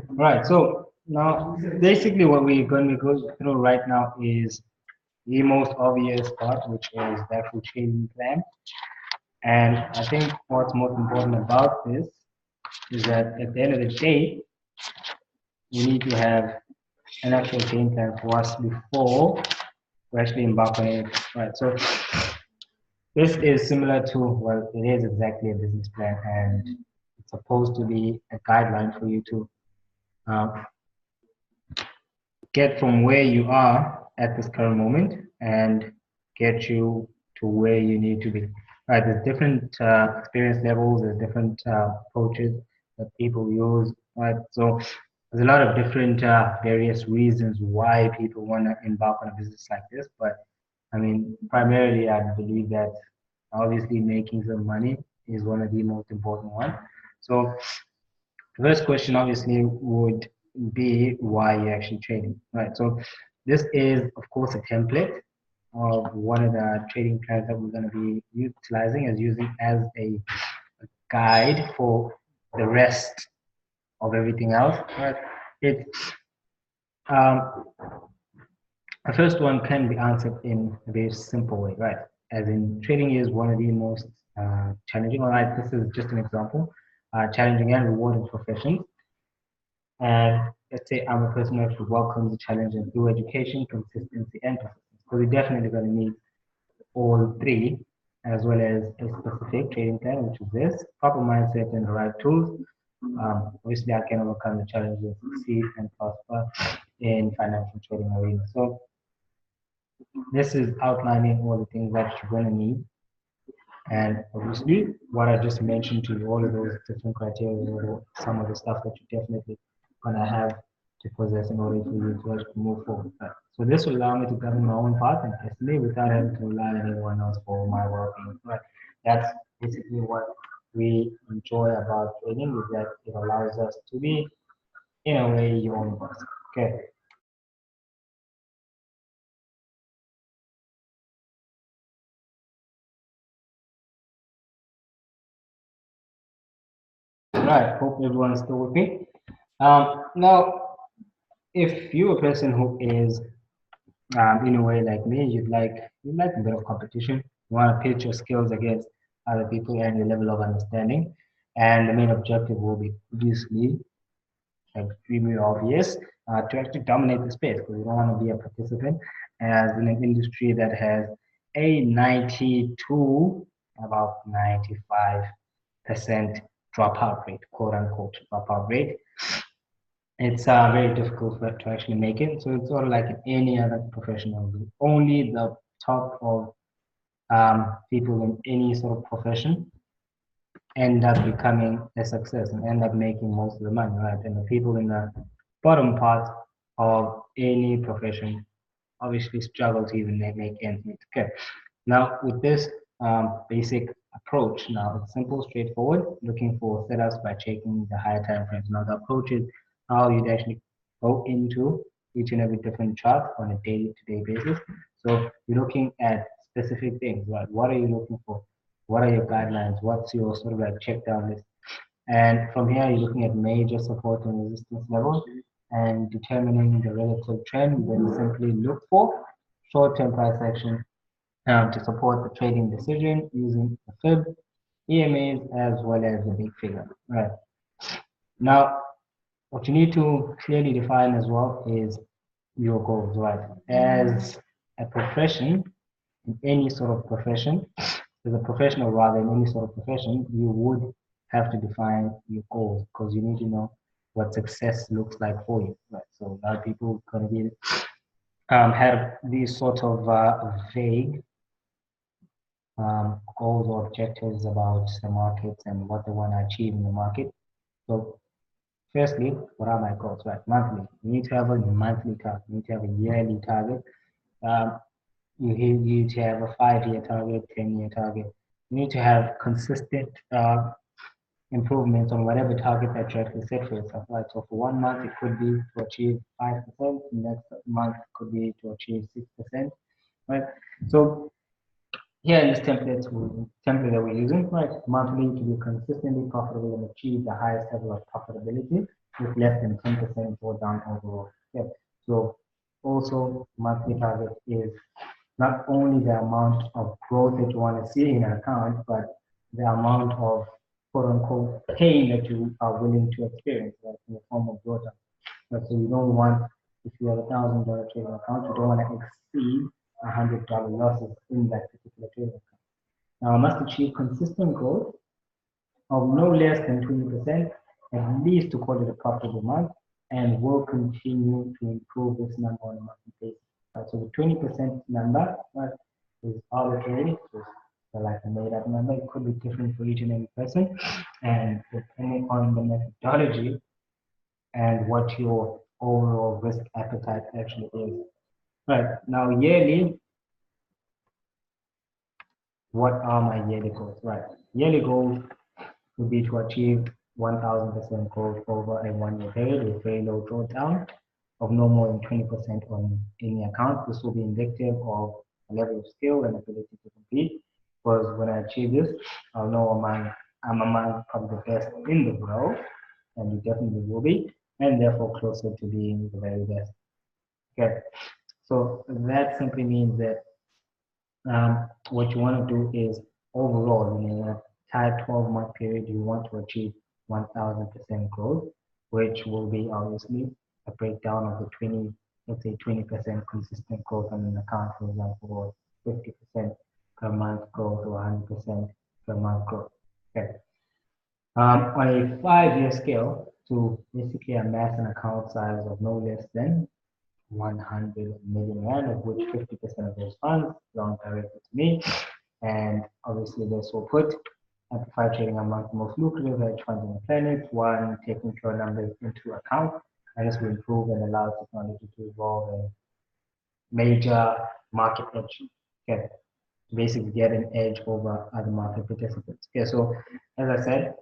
Right. So now, basically, what we're going to go through right now is the most obvious part, which is the actual training plan. And I think what's most important about this is that at the end of the day, we need to have an actual game plan for us before we actually embark on it. Right. So this is similar to, well, it is exactly a business plan, and it's supposed to be a guideline for you to uh, get from where you are at this current moment and get you to where you need to be. Right, there's different experience levels, there's different approaches that people use. Right, so there's a lot of different various reasons why people want to embark on a business like this. But I mean, primarily, I believe that obviously making some money is one of the most important ones. So the first question obviously would be why you're actually trading, right? So this is, of course, a template of one of the trading plans that we're going to be utilizing as using as a guide for the rest of everything else, right? It um, the first one can be answered in a very simple way, right? As in, trading is one of the most challenging. All right, this is just an example. Challenging and rewarding professions. And let's say I'm a person who actually welcomes the challenge and through education, consistency, and persistence. So we're definitely going to need all three, as well as a specific trading plan, which is this proper mindset and the right tools. Obviously, I can overcome the challenges, succeed, and prosper in financial trading arena. So this is outlining all the things that you're going to need. And obviously, what I just mentioned to you, all of those different criteria, or some of the stuff that you're definitely going to have to possess in order for you to actually move forward. Right? So this will allow me to govern my own path and destiny without having to rely on anyone else for my well-being. Right? That's basically what we enjoy about trading is that it allows us to be, in a way, your own boss. Okay. Right. Hope everyone's still with me. Now, if you're a person who is in a way like me, you'd like a bit of competition. You want to pitch your skills against other people and your level of understanding. And the main objective will be obviously extremely obvious to actually dominate the space because you don't want to be a participant as in an industry that has a 92 about 95% dropout rate, quote unquote dropout rate. It's very difficult for it to actually make it. So it's sort of like any other professional. Only the top of people in any sort of profession end up becoming a success and end up making most of the money, right? And the people in the bottom part of any profession obviously struggle to even make ends meet. Okay. Now, with this basic approach, now it's simple, straightforward, looking for setups by checking the higher time frames. Now, the approach is how you'd actually go into each and every different chart on a daily to day basis. So, you're looking at specific things, right? What are you looking for? What are your guidelines? What's your sort of like check down list? And from here, you're looking at major support and resistance levels and determining the relative trend. Then simply look for short-term price action to support the trading decision using the fib, EMAs, as well as the big figure. Right. Now, what you need to clearly define as well is your goals, right? As a profession, in any sort of profession, as a professional rather in any sort of profession, you would have to define your goals because you need to know what success looks like for you, right? So a lot of people gonna be have these sort of vague goals or objectives about the market and what they want to achieve in the market. So firstly, what are my goals, right? Monthly. You need to have a monthly target. You need to have a yearly target. Um, you need to have a 5 year target, 10-year target. You need to have consistent improvements on whatever target that you actually set for yourself, right? So for 1 month, it could be to achieve 5%. Next month could be to achieve 6%, right? So here in this template that we're using, right, monthly to be consistently profitable and achieve the highest level of profitability. with less than 10% drawdown overall. Okay. So also monthly target is not only the amount of growth that you want to see in an account, but the amount of quote unquote pain that you are willing to experience, like in the form of drawdown. So you don't want, if you have $1,000 trading account, you don't want to exceed $100 losses in that particular trading account. Now, I must achieve consistent growth of no less than 20%, at least to call it a profitable month, and will continue to improve this number on a monthly basis. So the 20% number, right, is arbitrary, just like a made up number. It could be different for each and every person, and depending on the methodology and what your overall risk appetite actually is. Right, now yearly, what are my yearly goals? Right, yearly goals would be to achieve 1000% growth over a 1 year period with very low drawdown of no more than 20% on any account. This will be indicative of a level of skill and ability to compete. Because when I achieve this, I'll know I'm among probably the best in the world, and you definitely will be, and therefore closer to being the very best. Okay, so that simply means that what you want to do is overall in a tight 12-month period, you want to achieve 1000% growth, which will be obviously a breakdown of the 20, let's say 20% consistent growth on an account, for example, or 50% per month growth or 100% per month growth. Okay. On a 5-year scale, to basically amass an account size of no less than 100 million rand, of which 50% of those funds belong directly to me. And obviously, this will put Amplify Trading among the most lucrative hedge funds on the planet, one taking pure numbers into account, and this will improve and allow technology to evolve and major market edge. Okay, basically get an edge over other market participants. Okay, so as I said,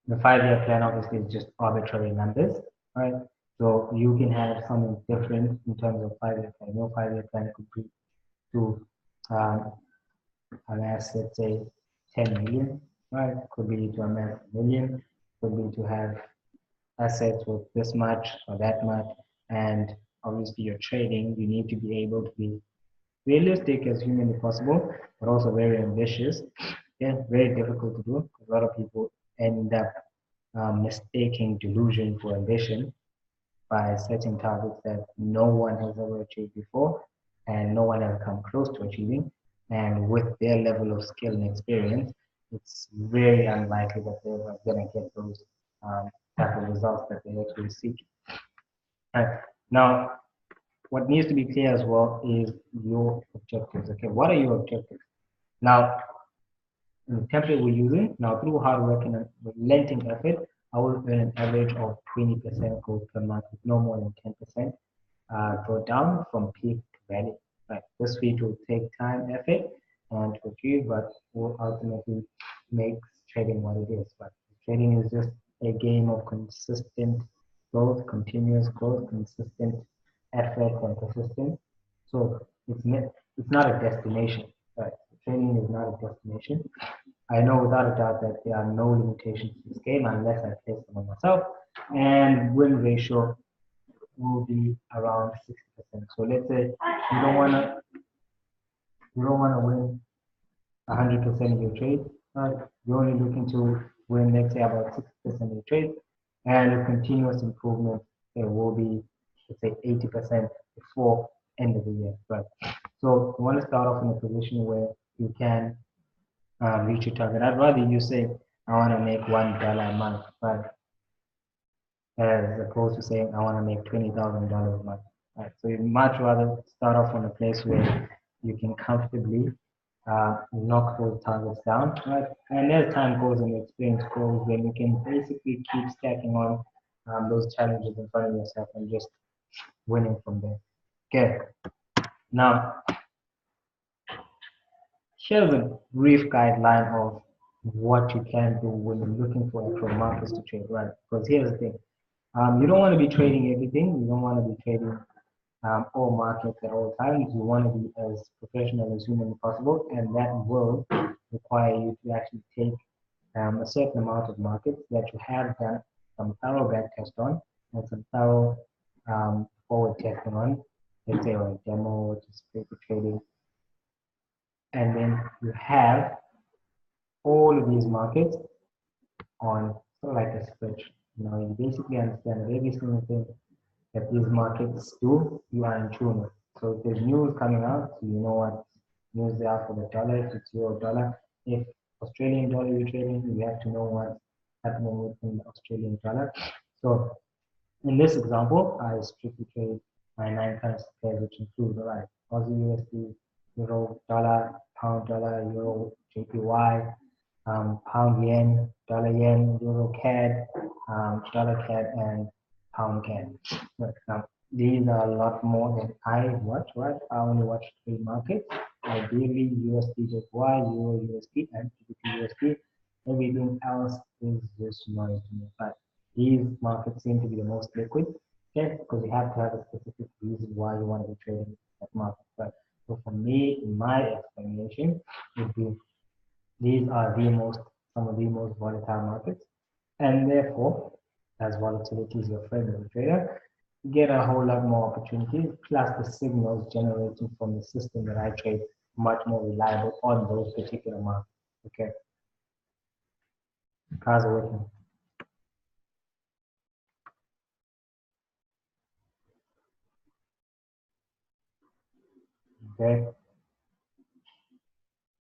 the 5-year plan obviously is just arbitrary numbers, right? So you can have something different in terms of 5-year plan. Your 5-year plan could be to amass, let's say, 10 million, right? Could be to amass a million, could be to have assets with this much or that much. And obviously, you're trading, you need to be able to be realistic as humanly possible, but also very ambitious. Yeah, very difficult to do. A lot of people end up mistaking delusion for ambition by setting targets that no one has ever achieved before and no one has come close to achieving. And with their level of skill and experience, it's very unlikely that they're going to get those type of results that they actually seek. Right. Now, what needs to be clear as well is your objectives. Okay, what are your objectives? Now, in the template we're using, now through hard work and relenting effort, I will earn an average of 20% growth per month with no more than 10% drawdown from peak to valley. Right. This feat will take time, effort, and to achieve, but will ultimately make trading what it is. But trading is just a game of consistent growth, continuous growth, consistent effort, and persistence. So it's not a destination. Right. Trading is not a destination. I know without a doubt that there are no limitations to this game unless I place them on myself. And win ratio will be around 60%. So let's say you don't wanna win 100% of your trade. Right? You're only looking to win, let's say, about 60% of your trade, and with continuous improvement, it will be, let's say, 80% before end of the year. Right? So you want to start off in a position where you can reach your target. I'd rather you say, I want to make $1 a month, right? As opposed to saying, I want to make $20,000 a month. Right? So you'd much rather start off on a place where you can comfortably knock those targets down, right? And as time goes and the experience grows, then you can basically keep stacking on those challenges in front of yourself and just winning from there. Okay. Now, here's a brief guideline of what you can do when you're looking for actual markets to trade, right? Because here's the thing. You don't want to be trading everything. You don't want to be trading all markets at all times. You want to be as professional as humanly possible, and that will require you to actually take a certain amount of markets that you have done some thorough back test on and some thorough forward testing on, let's say on a demo, which is paper trading. And then you have all of these markets on sort of like a spreadsheet. You know, you basically understand that every single thing that these markets do, you are in tune with. So if there's news coming out, so you know what news they are for the dollar, if it's euro dollar. If Australian dollar you're trading, you have to know what's happening within the Australian dollar. So in this example, I strictly trade my 9 currency pairs, which include like Aussie USD, Euro dollar, Pound dollar, Euro JPY, Pound yen, Dollar yen, Euro CAD, Dollar CAD, and Pound CAD. But, these are a lot more than I watch, right? I only watch 3 markets. Ideally, USD JPY, Euro USD, and GBP USD. Everything else is just noise to me. But these markets seem to be the most liquid, okay? Because you have to have a specific reason why you want to be trading that market. But so for me, in my explanation, would be these are some of the most volatile markets, and therefore, as volatility is your friend as a trader, you get a whole lot more opportunities. Plus, the signals generated from the system that I trade much more reliable on those particular markets. Okay, how's it working? Okay.